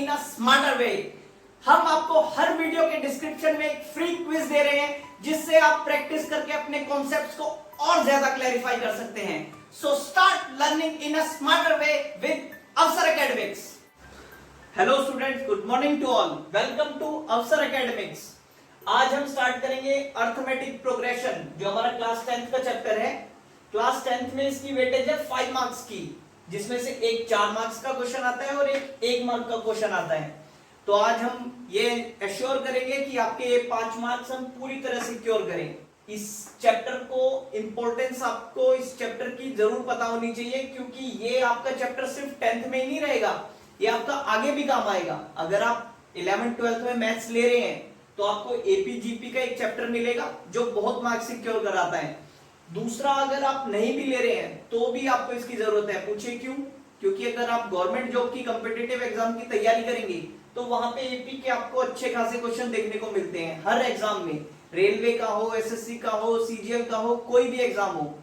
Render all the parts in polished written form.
In a smarter वे। हम आपको हर video के डिस्क्रिप्शन में एक फ्री क्विज दे रहे हैं जिससे आप प्रैक्टिस करके अपने कॉन्सेप्ट्स को और ज्यादा क्लैरिफाई कर सकते हैं। So start learning in a smarter way with Avsar academics. Hello students, good morning to all, welcome to Avsar academics. आज हम स्टार्ट करेंगे अर्थमेटिक प्रोग्रेशन, जो हमारा क्लास 10th का चैप्टर है। क्लास 10th में इसकी वेटेज है 5 मार्क्स की, जिसमें से एक 4 मार्क्स का क्वेश्चन आता है और एक 1 मार्क का क्वेश्चन आता है। तो आज हम ये एश्योर करेंगे कि आपके ये 5 मार्क्स हम पूरी तरह सिक्योर करें। इस चैप्टर को इंपॉर्टेंस आपको इस चैप्टर की जरूर पता होनी चाहिए, क्योंकि ये आपका चैप्टर सिर्फ 10th में ही नहीं रहेगा, ये आपका आगे भी काम आएगा। अगर आप 11th 12th में मैथ्स ले रहे हैं तो आपको एपीजीपी का एक चैप्टर मिलेगा जो बहुत मार्क्स सिक्योर कराता है। दूसरा, अगर आप नहीं भी ले रहे हैं तो भी आपको इसकी जरूरत है। पूछिए क्यों? क्योंकि अगर आप गवर्नमेंट जॉब की कॉम्पिटिटिव एग्जाम की तैयारी करेंगे तो वहां पे एपी के आपको अच्छे खासे क्वेश्चन देखने को मिलते हैं हर एग्जाम में, रेलवे का हो, एसएससी का हो, सीजीएल का हो, कोई भी एग्जाम हो।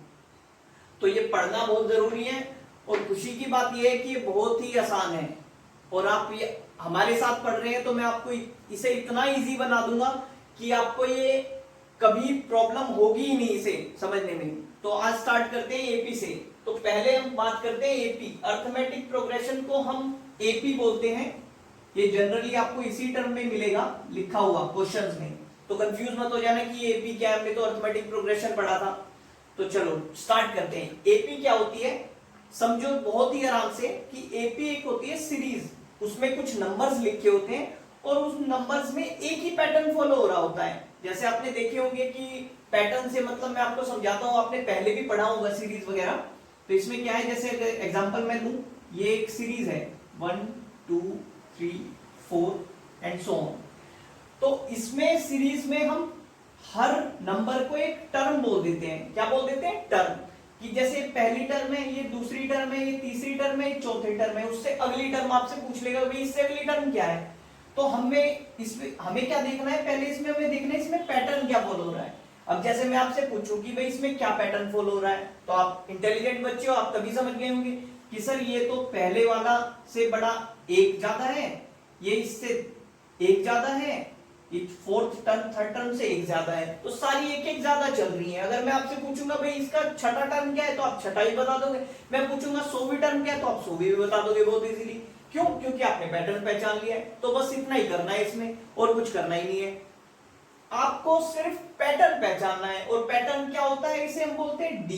तो ये पढ़ना बहुत जरूरी है और खुशी की बात यह है कि ये बहुत ही आसान है और आप ये हमारे साथ पढ़ रहे हैं तो मैं आपको इसे इतना इजी बना दूंगा कि आपको ये कभी प्रॉब्लम होगी ही नहीं इसे समझने में। तो आज स्टार्ट करते हैं एपी से। तो पहले हम बात करते हैं एपी। अर्थमेटिक प्रोग्रेशन को हम एपी बोलते हैं। ये जनरली आपको इसी टर्म में मिलेगा लिखा हुआ क्वेश्चंस में, तो कंफ्यूज मत हो जाना कि ये एपी क्या है, हमने तो अर्थमेटिक प्रोग्रेशन पढ़ा था। तो चलो स्टार्ट करते हैं। एपी क्या होती है समझो बहुत ही आराम से कि एपी एक होती है सीरीज, उसमें कुछ नंबर्स लिखे होते हैं और उस नंबर्स में एक ही पैटर्न फॉलो हो रहा होता है। जैसे आपने देखे होंगे कि पैटर्न से मतलब मैं आपको समझाता हूं, आपने पहले भी पढ़ा होगा सीरीज वगैरह। तो इसमें क्या है, जैसे एग्जांपल मैं लूं, ये एक सीरीज है 1 2 3 4 एंड सो ऑन। तो इसमें सीरीज में हम हर नंबर को एक टर्म बोल देते हैं। क्या बोल देते हैं? टर्म। कि जैसे पहली टर्म है, ये दूसरी टर्म है, ये तीसरी टर्म है, ये चौथी टर्म है, उससे अगली टर्म आपसे पूछ लेगा भाई इससे अगली टर्म क्या है। तो हमें क्या देखना है, पहले इसमें हमें देखना है इसमें पैटर्न क्या फॉलो हो रहा है। अब जैसे मैं आपसे पूछूं कि भाई इसमें क्या पैटर्न फॉलो हो रहा है, तो आप इंटेलिजेंट बच्चे हो, आप तभी समझ गए होंगे कि सर ये तो पहले वाला से बड़ा एक ज्यादा है, ये इससे एक ज्यादा है, ये फोर्थ टर्म थर्ड टर्म से एक ज्यादा है, तो सारी एक एक ज्यादा चल रही है। अगर मैं आपसे पूछूंगा भाई इसका छठा टर्म क्या है तो आप छठा ही बता दोगे। मैं पूछूंगा 100वीं टर्म क्या है तो आप 100वीं भी बता दोगे बहुत इजीली। क्यों? क्योंकि आपने पैटर्न पहचान लिया है। तो बस इतना ही करना है इसमें, और कुछ करना ही नहीं है। आपको सिर्फ पैटर्न पहचानना है। और पैटर्न क्या होता है, इसे हम बोलते हैं डी।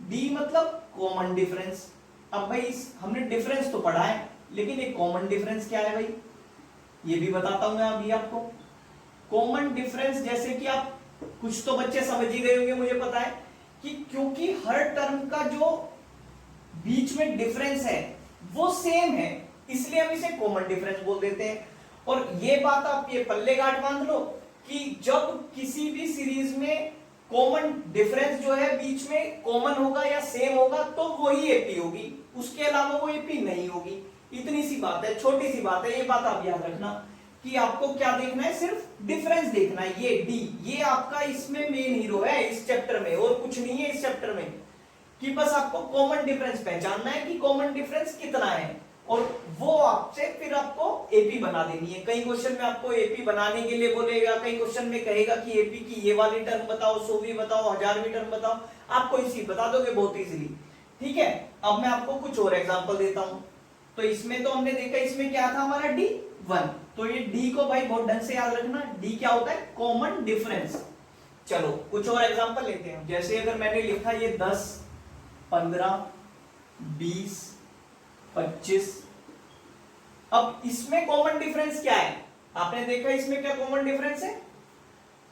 डी मतलब कॉमन डिफरेंस। अब भाई हमने डिफरेंस तो पढ़ा है, लेकिन एक कॉमन डिफरेंस क्या है भाई, ये भी बताता हूं मैं अभी आपको। कॉमन डिफरेंस जैसे कि आप कुछ तो बच्चे समझ ही गए होंगे, मुझे पता है, कि क्योंकि हर टर्म का जो बीच में डिफरेंस है वो सेम है, इसलिए हम इसे कॉमन डिफरेंस बोल देते हैं। और ये बात आप ये पल्ले गांठ बांध लो कि जब किसी भी सीरीज में कॉमन डिफरेंस जो है बीच में कॉमन होगा या सेम होगा तो वही एपी होगी, उसके अलावा वो एपी नहीं होगी। इतनी सी बात है, छोटी सी बात है, ये बात आप याद रखना कि आपको क्या देखना है, सिर्फ डिफरेंस देखना है। ये डी, ये आपका इसमें मेन हीरो है इस चैप्टर में, और कुछ नहीं है इस चैप्टर में, कि बस आपको कॉमन डिफरेंस पहचानना है कि कॉमन डिफरेंस कितना है, और वो आपसे फिर आपको एपी बना देनी है। कई क्वेश्चन में आपको एपी बनाने के लिए बोलेगा, कई क्वेश्चन में कहेगा कि एपी की ये वाली टर्म बताओ, 100वीं बताओ, 1000वीं टर्म बताओ, आपको इसी बता दोगे बहुत इजीली। ठीक है, अब मैं आपको कुछ और एग्जांपल देता हूं। तो इसमें तो हमने देखा, इसमें क्या था हमारा डी 1, तो ये डी को भाई बहुत ढंग से याद रखना, डी क्या होता है, कॉमन डिफरेंस। चलो कुछ और एग्जांपल लेते हैं। जैसे अगर मैंने लिखा ये 10 15 20 25, अब इसमें कॉमन डिफरेंस क्या है, आपने देखा इसमें क्या कॉमन डिफरेंस है।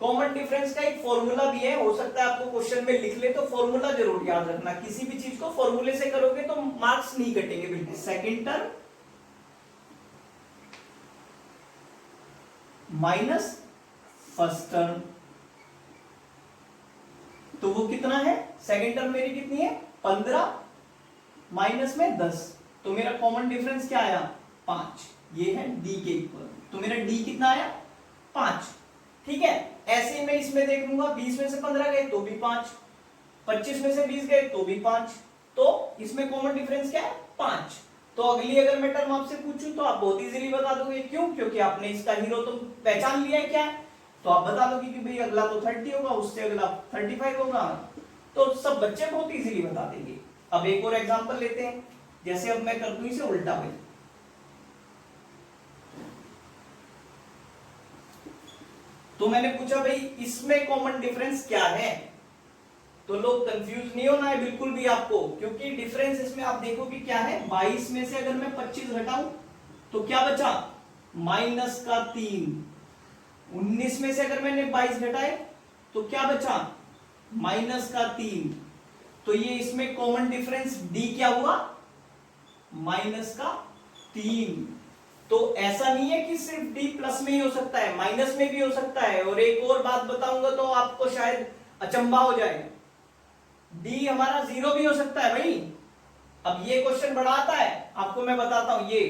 कॉमन डिफरेंस का एक फॉर्मूला भी है, हो सकता है आपको क्वेश्चन में लिख ले, तो फॉर्मूला जरूर याद रखना। किसी भी चीज को फॉर्मूले से करोगे तो मार्क्स नहीं कटेंगे बिल्कुल। Second term minus first term, तो वो कितना है, सेकंड टर्म मेरी कितनी है 15 माइनस में 10, तो मेरा कॉमन डिफरेंस क्या आया 5, ये है डी के इक्वल। तो मेरा डी कितना आया 5। ठीक है, ऐसे मैं इसमें देख लूंगा 20 में से 15 गए तो भी 5, 25 में से 20 गए तो भी 5, तो इसमें कॉमन डिफरेंस क्या है 5। तो अगली अगर मैं टर्म आपसे पूछूं तो आप बहुत इजीली बता दोगे। क्यों? क्योंकि आपने इसका हीरो तो पहचान लिया है क्या है, तो आप बता दोगे कि भाई अगला तो 30 होगा, उससे अगला 35 होगा, तो सब बच्चे बहुत इजीली बता देंगे। अब एक और एग्जांपल लेते हैं, जैसे अब मैं कर दूं इसे उल्टा भाई, तो मैंने पूछा भाई इसमें कॉमन डिफरेंस क्या है, तो लोग कंफ्यूज नहीं होना है बिल्कुल भी आपको, क्योंकि डिफरेंस इसमें आप देखो कि क्या है, 22 में से अगर मैं 25 घटाऊं तो क्या बचा, -3। 19 में से अगर मैंने 22 घटाए तो क्या बचा, -3। तो ये इसमें कॉमन डिफरेंस डी क्या हुआ, -3। तो ऐसा नहीं है कि सिर्फ डी प्लस में ही हो सकता है, माइनस में भी हो सकता है। और एक और बात बताऊंगा तो आपको शायद अचंभा हो जाए, डी हमारा 0 भी हो सकता है भाई। अब ये क्वेश्चन बड़ा आता है, आपको मैं बताता हूं, ये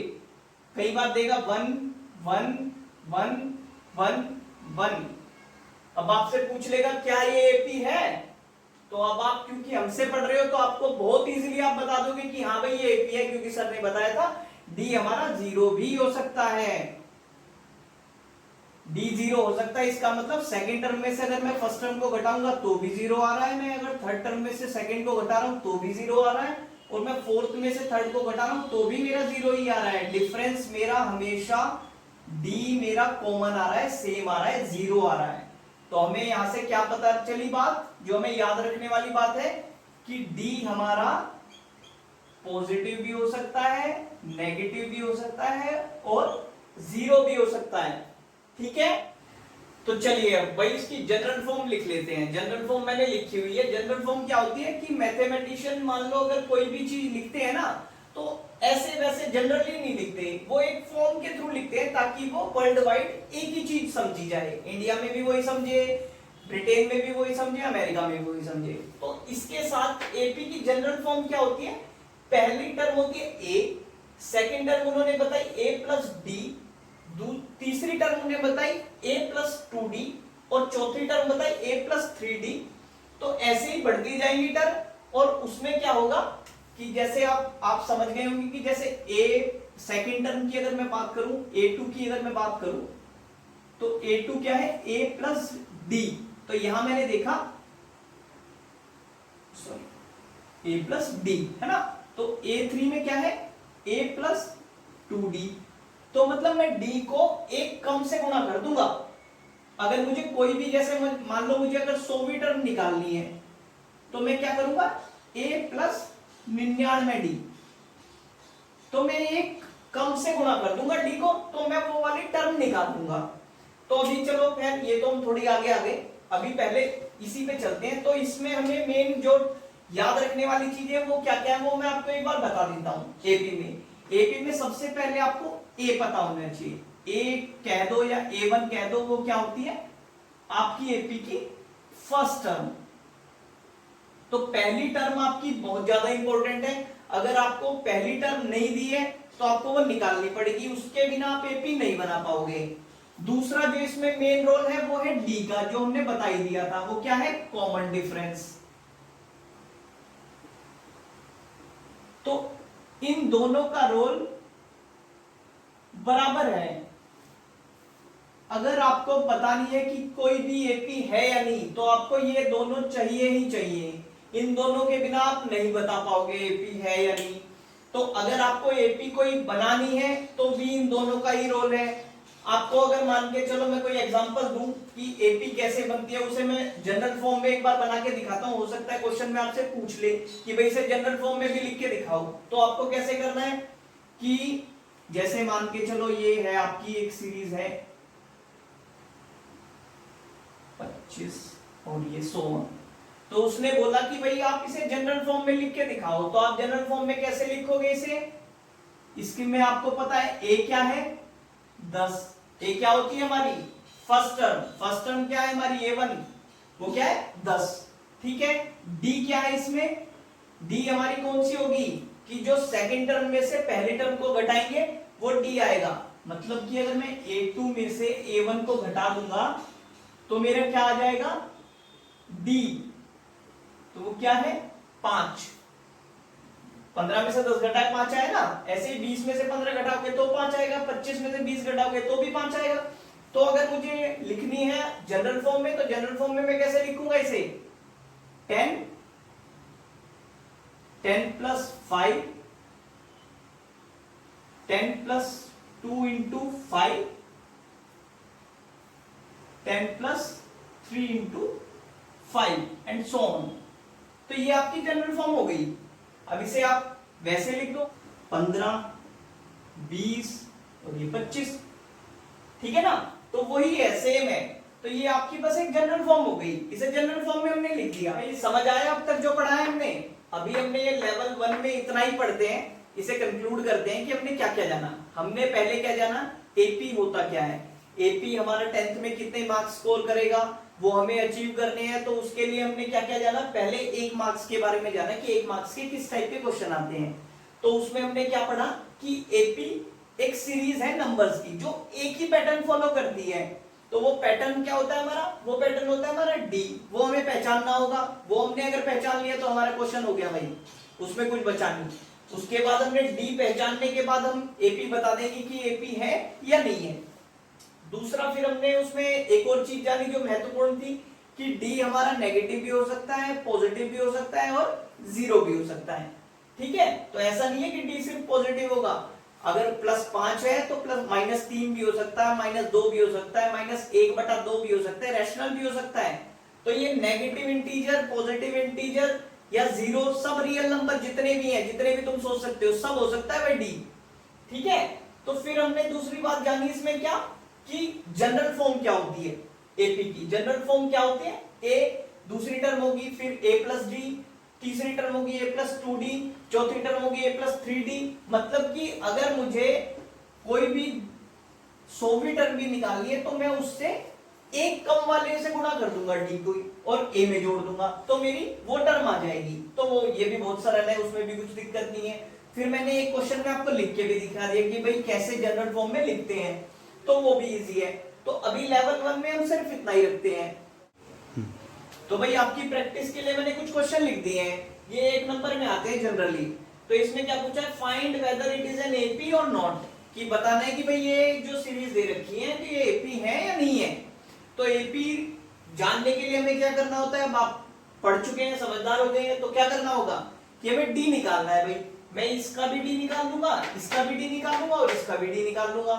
कई बार देगा 1 1 1 1 1। अब आपसे पूछ लेगा क्या ये एपी है, तो अब आप क्योंकि हमसे पढ़ रहे हो तो आपको बहुत इजीली आप बता दोगे कि हाँ भाई ये एपी है, क्योंकि सर ने बताया था डी हमारा 0 भी हो सकता है। डी 0 हो सकता है, इसका मतलब सेकंड टर्म में से अगर मैं फर्स्ट टर्म को घटाऊंगा तो भी 0 आ रहा है, मैं अगर थर्ड टर्म में से सेकंड को घटा रहा हूं तो भी 0 आ रहा है, और मैं फोर्थ में से थर्ड को घटा रहा हूं तो भी मेरा 0 ही आ रहा है। डिफरेंस मेरा हमेशा डी मेरा कॉमन आ रहा है, सेम आ रहा है, 0 आ रहा है। तो हमें यहां से क्या पता चली बात, जो हमें याद रखने वाली बात है कि डी हमारा पॉजिटिव भी हो सकता है, नेगेटिव भी हो सकता है, और 0 भी हो सकता है। ठीक है, तो चलिए अब भाई इसकी जनरल फॉर्म लिख लेते हैं। जनरल फॉर्म मैंने लिखी हुई है। जनरल फॉर्म क्या होती है कि मैथमेटिशियन मान लो अगर कोई भी चीज लिखते हैं ना, तो ऐसे वैसे जनरली नहीं लिखते, वो एक फॉर्म के थ्रू लिखते हैं ताकि वो वर्ल्ड वाइड एक ही चीज समझी जाए, इंडिया में भी वही समझे, ब्रिटेन में भी वही समझे, अमेरिका में भी वही समझे। तो इसके साथ एपी की जनरल फॉर्म क्या होती है, पहली टर्म होती है ए, सेकेंड टर्म उन्होंने बताई ए प्लस डी, तीसरी टर्म उन्होंने बताई a प्लस 2d, और चौथी टर्म बताई a प्लस 3d। तो ऐसे ही बढ़ती जाएंगी टर्म, और उसमें क्या होगा कि जैसे आप समझ गए होंगे कि जैसे a सेकेंड टर्म की अगर मैं बात करूं, a2 की अगर मैं बात करूं, तो a2 क्या है, a प्लस d। तो यहां मैंने देखा a प्लस d है ना, तो a3 में क्या है, a प्लस 2d। तो मतलब मैं d को एक कम से गुणा कर दूंगा। अगर मुझे कोई भी, जैसे मान लो मुझे अगर 100वीं टर्म निकालनी है, तो मैं क्या करूंगा, a प्लस 99d, तो मैं एक कम से गुणा कर दूंगा d को, तो मैं वो वाली टर्म निकाल दूंगा। तो अभी चलो खैर ये तो हम थोड़ी आगे आ गए, अभी पहले इसी पे चलते हैं। तो इसमें हमें मेन जो याद रखने वाली चीज है वो क्या क्या है, वो मैं आपको एक बार बता देता हूं। एपी में सबसे पहले आपको ए पता होना चाहिए, ए कह दो या A1 कह दो, वो क्या होती है आपकी एपी की फर्स्ट टर्म। तो पहली टर्म आपकी बहुत ज्यादा इंपॉर्टेंट है, अगर आपको पहली टर्म नहीं दी है तो आपको वो निकालनी पड़ेगी, उसके बिना आप एपी नहीं बना पाओगे। दूसरा जो इसमें मेन रोल है वो है डी का, जो हमने बता ही दिया था, वो क्या है, कॉमन डिफरेंस। तो इन दोनों का रोल बराबर है। अगर आपको पता नहीं है कि कोई भी एपी है या नहीं, तो आपको ये दोनों चाहिए ही चाहिए, इन दोनों के बिना आप नहीं बता पाओगे एपी है या नहीं। तो अगर आपको एपी कोई बनानी है तो भी इन दोनों का ही रोल है। आपको अगर मान के चलो मैं कोई एग्जांपल दूं कि एपी कैसे बनती है, उसे मैं जनरल फॉर्म में एक बार बना के दिखाता हूं। हो सकता है क्वेश्चन में आपसे पूछ ले कि भाई इसे जनरल फॉर्म में भी लिख के दिखाओ। तो आपको कैसे करना है कि जैसे मान के चलो ये है आपकी एक सीरीज है 25 और ये 100, तो उसने बोला कि भाई आप इसे जनरल फॉर्म में लिख के दिखाओ। तो आप जनरल फॉर्म में कैसे लिखोगे इसे, इसकी में आपको पता है ए क्या है 10, ए क्या होती है हमारी फर्स्ट टर्म क्या है हमारी A1, वो क्या है 10। ठीक है, डी क्या है इसमें, डी हमारी कौन सी होगी कि जो सेकंड टर्म में से पहले टर्म को घटाएंगे वो डी आएगा। मतलब कि अगर मैं A2 में से A1 को घटा दूंगा तो मेरा क्या आ जाएगा D, तो वो क्या है 5। 15 में से 10 घटाए 5 आया ना, ऐसे ही 20 में से 15 घटाओगे तो 5 आएगा, 25 में से 20 घटाओगे तो भी 5 आएगा। तो अगर मुझे लिखनी है जनरल फॉर्म में, तो जनरल फॉर्म में मैं कैसे लिखूंगा इसे, 10 plus 5, 10 plus 2 into 5, 10 plus 3 into 5 and so on. तो ये आपकी जनरल फॉर्म हो गई। अब इसे आप वैसे लिख दो 15, 20 और ये 25, ठीक है ना। तो वही है, सेम है। तो ये आपकी बस एक जनरल फॉर्म हो गई, इसे जनरल फॉर्म में हमने लिख दिया। ये समझ आया अब तक जो पढ़ा है हमने? अभी हमने ये लेवल 1 में इतना ही पढ़ते हैं, इसे कंक्लूड करते हैं कि हमने क्या क्या जाना। हमने पहले क्या जाना, एपी होता क्या है, एपी हमारा 10th में कितने मार्क्स स्कोर करेगा वो हमें अचीव करने हैं। तो उसके लिए हमने क्या क्या जाना, पहले 1 मार्क्स के बारे में जाना कि 1 मार्क्स के किस टाइप के क्वेश्चन आते हैं। तो उसमें हमने क्या पढ़ा कि एपी एक सीरीज है नंबर्स की जो एक ही पैटर्न फॉलो करती है। तो वो पैटर्न क्या होता है हमारा, वो पैटर्न होता है हमारा डी, वो हमें पहचानना होगा। वो हमने अगर पहचान लिया तो हमारा क्वेश्चन हो गया भाई, उसमें कुछ बचा नहीं। उसके बाद हमने डी पहचानने के बाद हम एपी बता देंगे कि एपी है या नहीं है। दूसरा फिर हमने उसमें एक और चीज जानी जो महत्वपूर्ण थी कि डी हमारा नेगेटिव भी हो सकता है, पॉजिटिव भी हो सकता है और जीरो भी हो सकता है, ठीक है। तो ऐसा नहीं है कि डी सिर्फ पॉजिटिव होगा, अगर +5 है तो -3 भी हो सकता है, -2 भी हो सकता है, -1/2 भी हो सकता है, रैशनल भी हो सकता है। तो ये नेगेटिव इंटीजर, पॉजिटिव इंटीजर या जीरो, सब रियल नंबर जितने भी हैं, जितने भी तुम सोच सकते हो, सब हो सकता है भाई डी, ठीक है। तो फिर हमने दूसरी बात जानी इसमें क्या कि जनरल फॉर्म क्या होती है एपी की। जनरल फॉर्म क्या होती है, ए दूसरी टर्म होगी, फिर a+d, तीसरी टर्म होगी a+2d, चौथी टर्म होगी a+3d। मतलब कि अगर मुझे कोई भी 100वीं टर्म भी निकालनी है तो मैं उससे एक कम वाले से गुणा कर दूंगा डी को और ए में जोड़ दूंगा, तो मेरी वो टर्म आ जाएगी। तो वो ये भी बहुत सरल है, उसमें भी कुछ दिक्कत नहीं है। फिर मैंने एक क्वेश्चन में आपको लिख के भी दिखा दिया कि भाई कैसे जनरल फॉर्म में लिखते हैं, तो वो भी इजी है। तो अभी लेवल 1 में हम सिर्फ इतना ही रखते हैं। तो भाई आपकी प्रैक्टिस के लिए मैंने कुछ क्वेश्चन लिख दिए हैं, ये 1 नंबर में आते हैं जनरली। तो इसमें क्या पूछा है, find whether it is an AP और नॉट, कि बताना है कि भाई ये जो सीरीज दे रखी है कि ये एपी है या नहीं है। तो एपी जानने के लिए हमें क्या करना होता है, अब आप पढ़ चुके हैं, समझदार हो गए हैं, तो क्या करना होगा कि हमें डी निकालना है। भाई मैं इसका भी डी निकाल दूंगा, इसका भी डी निकाल दूंगा और इसका भी डी निकाल दूंगा।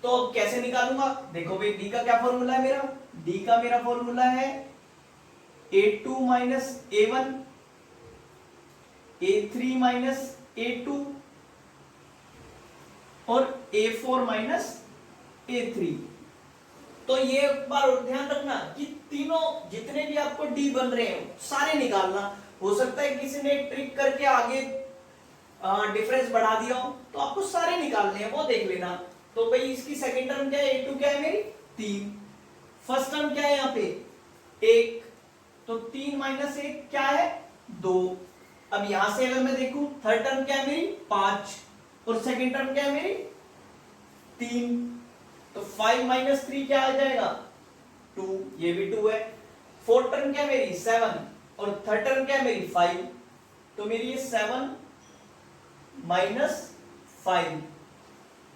तो अब कैसे निकालूंगा, देखो भाई डी का क्या फॉर्मूला है मेरा, डी का मेरा फॉर्मूला है a2 minus a1, a3 minus a2 और a4 माइनस a3। तो ये एक बार और ध्यान रखना कि तीनों जितने भी आपको डी बन रहे हैं सारे निकालना। हो सकता है किसी ने ट्रिक करके आगे डिफरेंस बढ़ा दिया हो, तो आपको सारे निकालने हैं, वो देख लेना। तो भाई इसकी सेकंड टर्म क्या है, a2 क्या है मेरी 3, फर्स्ट टर्म क्या है यहाँ पे 1, तो 3 माइनस 1 क्या है 2। अब यहां से अगर मैं देखूं थर्ड टर्म क्या है मेरी 5 और सेकंड टर्म क्या है मेरी 3, तो 5 माइनस 3 क्या आ जाएगा 2, ये भी 2 है। फोर्थ टर्म क्या है मेरी 7 और थर्ड टर्म क्या है मेरी 5, तो मेरी ये 7 माइनस 5,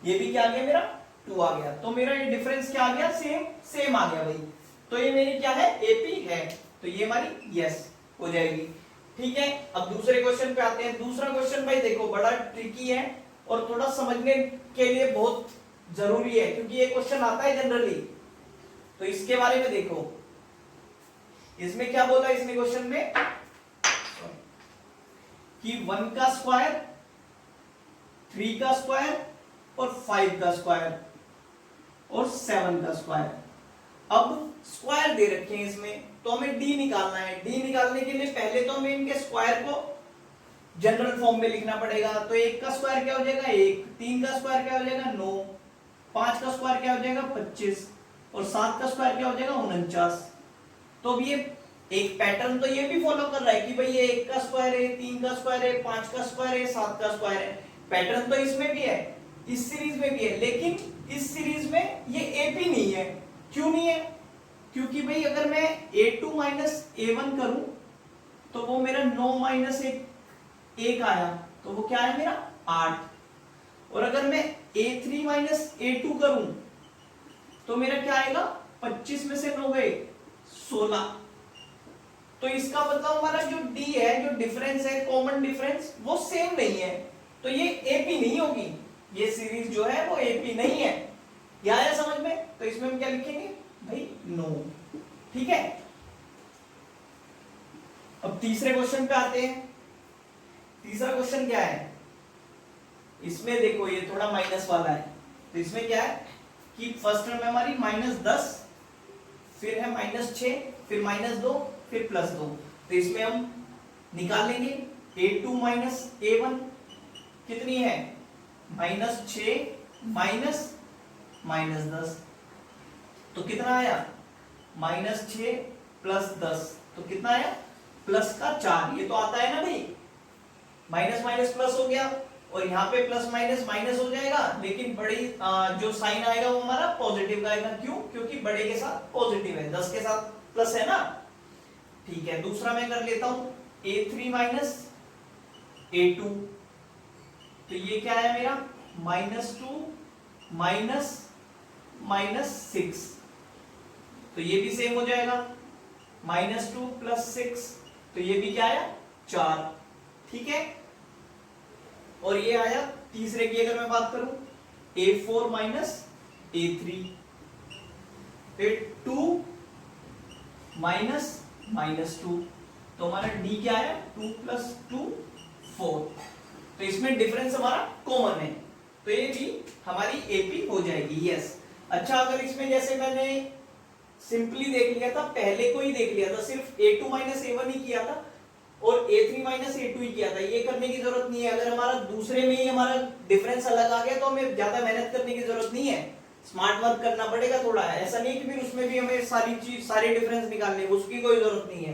ये भी क्या आ गया मेरा 2 आ गया। तो मेरा ये डिफरेंस क्या आ गया, सेम आ गया भाई। तो ये मेरी क्या है एपी है, तो ये हमारी यस हो जाएगी, ठीक है। अब दूसरे क्वेश्चन पे आते हैं। दूसरा क्वेश्चन भाई देखो बड़ा ट्रिकी है और थोड़ा समझने के लिए बहुत जरूरी है, क्योंकि ये क्वेश्चन आता है जनरली। तो इसके बारे में देखो, इसमें क्या बोला इसने क्वेश्चन में कि 1 का स्क्वायर, 3 का स्क्वायर और 5 का स्क्वायर और 7 का स्क्वायर। अब स्क्वायर दे रखे हैं इसमें, तो हमें डी निकालना है। डी निकालने के लिए पहले तो हमें इनके स्क्वायर को जनरल फॉर्म में लिखना पड़ेगा। तो 1 का स्क्वायर क्या हो जाएगा 1, 3 का स्क्वायर क्या हो जाएगा 9, 5 का स्क्वायर क्या हो जाएगा 25 और 7 का स्क्वायर क्या हो जाएगा 49। तो अब ये एक पैटर्न तो ये भी फॉलो कर रहा है कि भाई ये 1 का स्क्वायर है, 3 का स्क्वायर है, 5 का स्क्वायर है, 7 का स्क्वायर है। पैटर्न तो इसमें भी है, इस सीरीज में भी है, लेकिन इस सीरीज में ये एपी नहीं है। क्यों नहीं है, क्योंकि भाई अगर मैं a2 माइनस a1 करूं तो वो मेरा 9 माइनस 1 आया, तो वो क्या है मेरा 8। और अगर मैं a3 माइनस a2 करूं तो मेरा क्या आएगा 25 में से 9 गए 16। तो इसका मतलब हमारा जो d है, जो डिफरेंस है, कॉमन डिफरेंस, वो सेम नहीं है, तो ये AP नहीं होगी, ये सीरीज जो है वो AP नहीं है। क्या आया समझ में? तो इसमें हम क्या लिखेंगे भाई नो। ठीक है, अब तीसरे क्वेश्चन पे आते हैं। तीसरा क्वेश्चन क्या है, इसमें देखो ये थोड़ा माइनस वाला है, तो इसमें क्या है कि फर्स्ट टर्म है हमारी -10, फिर है -6, फिर -2, फिर +2। तो इसमें हम निकाल लेंगे a2 माइनस a1 कितनी है -6 माइनस -10, तो कितना आया -6 प्लस 10, तो कितना आया प्लस का 4। ये तो आता है ना भाई, माइनस माइनस प्लस हो गया, और यहाँ पे प्लस माइनस माइनस हो जाएगा, लेकिन बड़ी जो साइन आएगा वो हमारा पॉजिटिव का आएगा। क्यों? क्योंकि बड़े के साथ पॉजिटिव है, 10 के साथ प्लस है ना। ठीक है, दूसरा मैं कर लेता हूं a3 माइनस a2, तो ये क्या है मेरा -2 -6, तो ये भी सेम हो जाएगा -2 + 6, तो ये भी क्या आया 4। ठीक है, और ये आया तीसरे की अगर मैं बात करूं a4 माइनस a3, फिर 2 -2, तो हमारा d क्या आया 2 + 2 4। तो इसमें डिफरेंस हमारा कॉमन है, तो ये भी हमारी AP हो जाएगी। यस। अच्छा, अगर इसमें जैसे मैंने सिंपली देख लिया था, पहले को ही देख लिया था, सिर्फ a2 माइनस a1 ही किया था और a3 माइनस a2 ही किया था, ये करने की जरूरत नहीं है। अगर हमारा दूसरे में ही हमारा डिफरेंस अलग आ गया तो हमें ज्यादा मेहनत करने की जरूरत नहीं है, स्मार्ट वर्क करना पड़ेगा थोड़ा। ऐसा नहीं कि फिर उसमें भी हमें सारे डिफरेंस निकालने, उसकी कोई जरूरत नहीं है।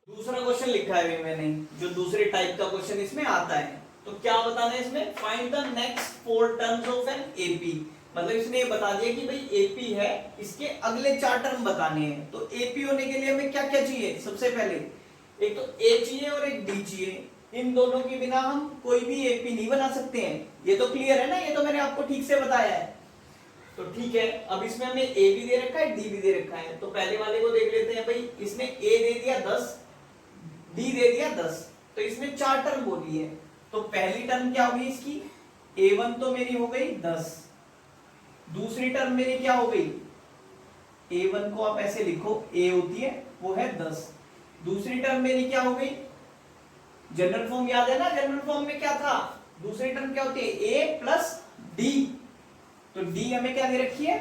दूसरा क्वेश्चन लिखा है मैंने, जो दूसरे टाइप का क्वेश्चन इसमें आता है, तो क्या बताना है इसमें, find the next 4 terms of an AP। मतलब इसने ये बता दिया कि भाई AP है, इसके अगले 4 टर्म बताने हैं। तो AP होने के लिए हमें क्या क्या चाहिए, सबसे पहले एक तो A चाहिए और एक D चाहिए। इन दोनों के बिना हम कोई भी AP नहीं बना सकते हैं, ये तो क्लियर है ना, ये तो मैंने आपको ठीक से बताया है। तो ठीक है, अब इसमें हमें A भी दे रखा है, D भी दे रखा है, तो पहले वाले को देख लेते हैं। भाई इसने A दे दिया 10, D दे दिया 10, तो इसने 4 टर्म बोली है। तो पहली टर्म क्या होगी इसकी, A1 तो मेरी हो गई 10, दूसरी टर्म मेरी क्या हो गई, A1 को आप ऐसे लिखो, A होती है वो है 10, दूसरी टर्म मेरी क्या हो गई, जनरल फॉर्म याद है ना, जनरल फॉर्म में क्या था, दूसरी टर्म क्या होती है A प्लस D, तो D हमें क्या दे रखी है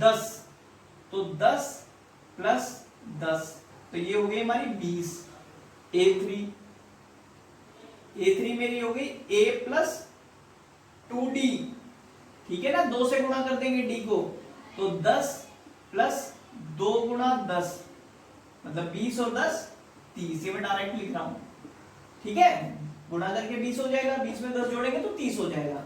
10, तो 10 प्लस 10, तो ये हो गई हमारी 20। A3 मेरी हो गई A प्लस 2D, ठीक है ना, 2 से गुणा कर देंगे D को, तो 10 प्लस 2 गुणा 10 मतलब 20 और 10 30, ये मैं डायरेक्ट लिख रहा हूं। ठीक है, गुणा करके 20 हो जाएगा, 20 में 10 जोड़ेंगे तो 30 हो जाएगा।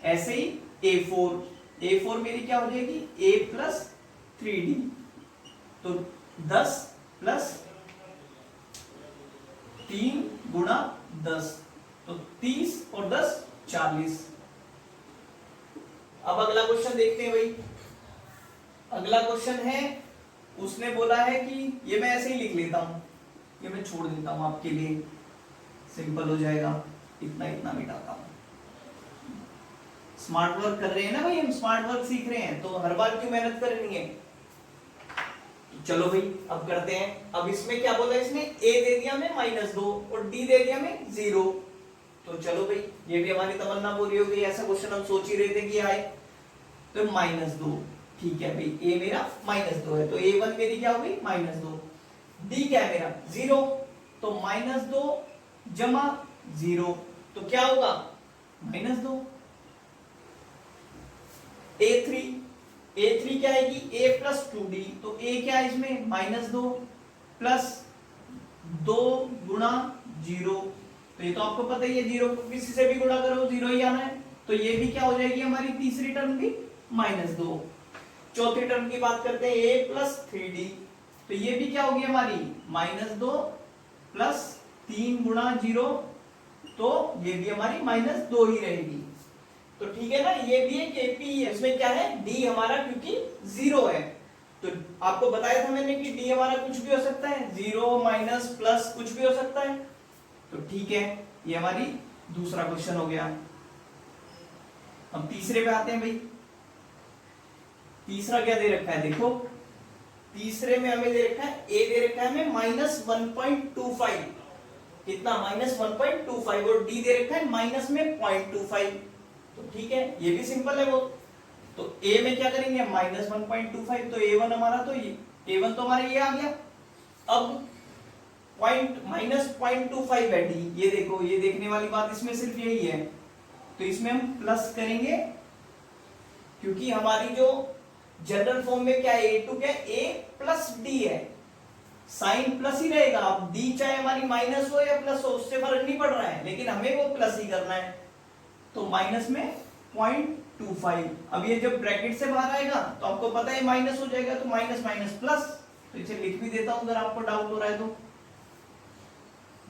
ऐसे ही A4 मेरी क्या हो जाएगी A प्लस 3D, तो 10 प्लस 3 गुणा 10, तो 30 और 10 40। अब अगला क्वेश्चन देखते हैं भाई। अगला क्वेश्चन है, उसने बोला है कि ये मैं ऐसे ही लिख लेता हूं, ये मैं छोड़ देता हूं आपके लिए, सिंपल हो जाएगा, इतना मिटाता हूं। स्मार्ट वर्क कर रहे हैं ना भाई, हम स्मार्ट वर्क सीख रहे हैं, तो हर बार क्यों मेहनत करनी है। चलो भाई अब करते हैं। अब इसमें क्या बोला, इसने A दे दिया हमें -2 और D दे दिया हमें 0, तो चलो भाई ये भी हमारी तमन्ना पूरी हो गई, ऐसा क्वेश्चन हम सोच ही रहे थे कि आए। तो -2, ठीक है भाई, A मेरा -2 है, तो A1 मेरी क्या हो गई -2, D क्या है मेरा 0, तो -2 जमा 0, तो क्या होगा -2। A3 क्या है कि A प्लस 2D, तो A क्या है इसमें -2 प्लस 2 गुणा 0, तो ये तो आपको पता ही है, 0 किसी से भी गुणा करो 0 ही आना है, तो ये भी क्या हो जाएगी हमारी तीसरी टर्म भी -2। चौथी टर्म की बात करते हैं A प्लस 3D, तो ये भी क्या होगी हमारी -2 प्लस 3 गुणा 0 तो ये भी हमारी -2 ही रहेगी। तो ठीक है ना, ये भी एक एपी है। इसमें क्या है, डी हमारा क्योंकि 0 है, तो आपको बताया था मैंने कि डी हमारा कुछ भी हो सकता है, 0 माइनस प्लस कुछ भी हो सकता है। तो ठीक है, ये हमारी दूसरा क्वेश्चन हो गया। हम तीसरे पे आते हैं भाई। तीसरा क्या दे रखा है, देखो तीसरे में हमें दे रखा है, ए दे रखा है हमें -1.25, कितना -1.25, और डी दे रखा है माइनस में 0.25। तो ठीक है, ये भी सिंपल है वो। तो ए में क्या करेंगे, -1.25, तो A1 हमारा, तो A1 तो हमारा ये आ गया। अब -0.25 है डी, ये देखो, ये देखने वाली बात इसमें सिर्फ यही है। तो इसमें हम प्लस करेंगे, क्योंकि हमारी जो जनरल फॉर्म में क्या है, A2 क्या है, A प्लस डी है, साइन प्लस ही रहेगा। अब डी चाहे हमारी माइनस हो या प्लस हो, उससे फर्क नहीं पड़ रहा है, लेकिन हमें वो प्लस ही करना है। तो माइनस में 0.25। अब ये जब ब्रैकेट से बाहर आएगा तो आपको पता है माइनस हो जाएगा, तो माइनस माइनस प्लस। तो इसे लिख भी देता हूं अगर आपको डाउट हो रहा है तो,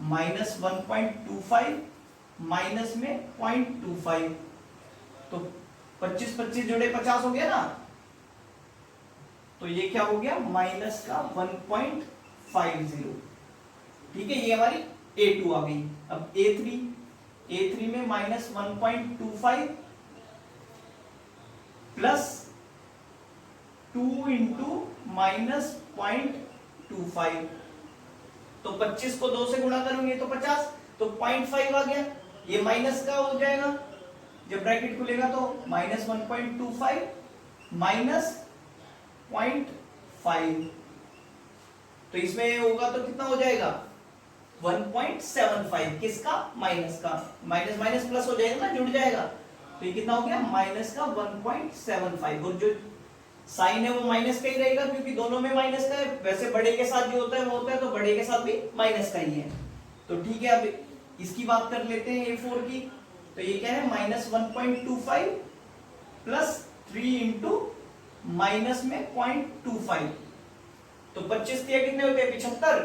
-1.25 माइनस में 0.25, तो 25 25 जोड़े 50 हो गया ना। तो ये क्या हो गया, माइनस का 1.50। ठीक है, ये हमारी A2 आ गई। अब A3 में -1.25 प्लस 2 इंटू -0.25, तो 25 को 2 से गुणा करेंगे तो 50, तो 0.5 आ गया। ये माइनस का हो जाएगा, जब ब्रैकेट खुलेगा तो -1.25 माइनस 0.5, तो इसमें होगा तो कितना हो जाएगा, 1.75। किसका, माइनस का, माइनस माइनस प्लस हो जाएगा ना, जुड़ जाएगा। तो ये कितना हो गया, माइनस का 1.75, और जो साइन है वो माइनस का ही रहेगा, क्योंकि दोनों में माइनस का है। वैसे बड़े के साथ जो होता है वो होता है, तो बड़े के साथ भी माइनस का ही है। तो ठीक है, अब इसकी बात कर लेते हैं A4 की। तो ये क्या है, -1.25 प्लस 3 इंटू माइनस में 0.25, तो 25 दिया कितने होते हैं, 75।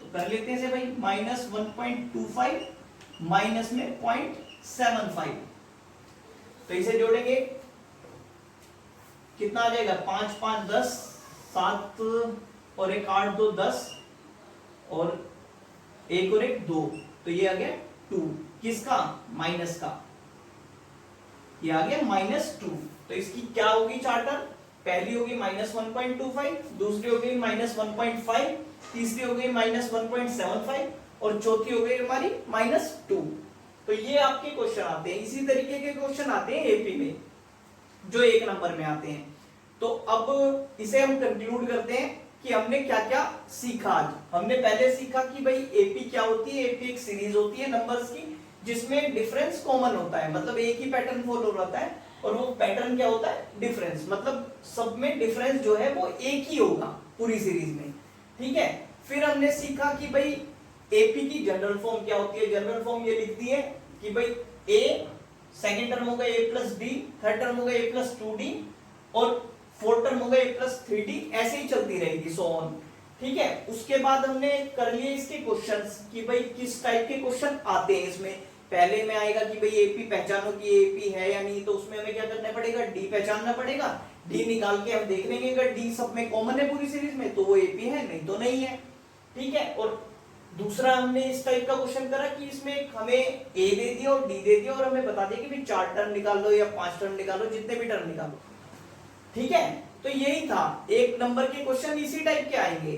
तो कर लेते हैं इसे भाई, -1.25 माइनस में 0.75, तो इसे जोड़ेंगे कितना आ जाएगा, 5 5 10, 7 और 1 8 2 10, और 1 और 1 2, तो ये आ गया 2। किसका, माइनस का, ये आ गया -2। तो इसकी क्या होगी चार्टर, पहली होगी -1.25, दूसरी होगी -1.5, तीसरी हो गई -1.75, और चौथी हो गई हमारी -2। तो ये आपके क्वेश्चन आते हैं, इसी तरीके के क्वेश्चन आते हैं एपी में, जो 1 नंबर में आते हैं। तो अब इसे हम कंक्लूड करते हैं कि हमने क्या क्या सीखा आज। हमने पहले सीखा कि भाई एपी क्या होती है। एपी एक सीरीज होती है नंबर्स की, जिसमें डिफरेंस कॉमन होता है, मतलब एक ही पैटर्न फॉलो रहता है, और वो पैटर्न क्या होता है, डिफरेंस, मतलब सब में डिफरेंस जो है वो एक ही होगा पूरी सीरीज में। ठीक है, फिर हमने सीखा कि भाई एपी की जनरल फॉर्म क्या होती है। जनरल फॉर्म ये लिखती है कि भाई ए, सेकेंड टर्म होगा a plus D, third term होगा a प्लस 2d, और फोर्थ टर्म होगा a प्लस 3d, ऐसे ही चलती रहेगी, सो ऑन। ठीक है, उसके बाद हमने कर लिए इसके क्वेश्चंस कि भाई किस टाइप के क्वेश्चन आते हैं इसमें। पहले में आएगा कि भाई एपी पहचानो कि एपी है या नहीं, तो उसमें हमें क्या करना पड़ेगा, डी पहचानना पड़ेगा। डी निकाल के हम देख लेंगे अगर डी सब में कॉमन है पूरी सीरीज में तो वो एपी है, नहीं तो नहीं है। ठीक है, और दूसरा हमने इस टाइप का क्वेश्चन करा कि इसमें हमें ए दे दिया और डी दे दिया, और हमें बता दिया कि भाई 4 टर्म निकाल लो या 5 टर्म निकालो, जितने भी टर्म निकालो। ठीक है, तो यही था, 1 नंबर के क्वेश्चन इसी टाइप के आएंगे।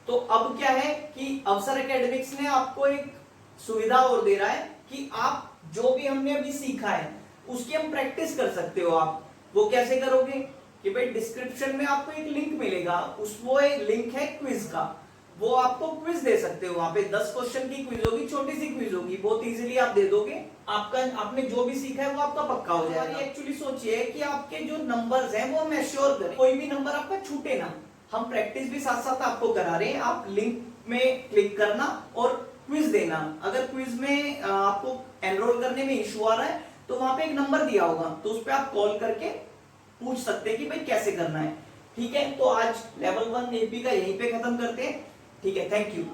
तो अब क्या है कि अवसर एकेडमिक्स ने आपको एक सुविधा और दे रहा है कि आप जो भी हमने अभी सीखा है उसकी हम प्रैक्टिस कर सकते हो। आप वो कैसे करोगे कि भाई डिस्क्रिप्शन में आपको एक लिंक मिलेगा, वो एक लिंक है क्विज का, वो आपको क्विज दे सकते हो। वहां पे 10 क्वेश्चन की क्विज होगी, छोटी सी क्विज होगी, बहुत इजीली आप दे दोगे, आपका आपने जो भी सीखा है वो आपका पक्का हो जाएगा। एक्चुअली सोचिए कि आपके जो नंबर्स हैं वो हम एश्योर करें, कोई भी नंबर आपका छूटे ना। हम प्रैक्टिस भी साथ साथ आपको करा रहे हैं। आप लिंक में क्लिक करना और क्विज देना। अगर क्विज में आपको एनरोल करने में इशू आ रहा है तो वहां पे एक नंबर दिया होगा, तो उस पर आप कॉल करके पूछ सकते हैं कि भाई कैसे करना है। ठीक है, तो आज लेवल 1 एपी का यहीं पे खत्म करते हैं। ठीक है, थैंक यू।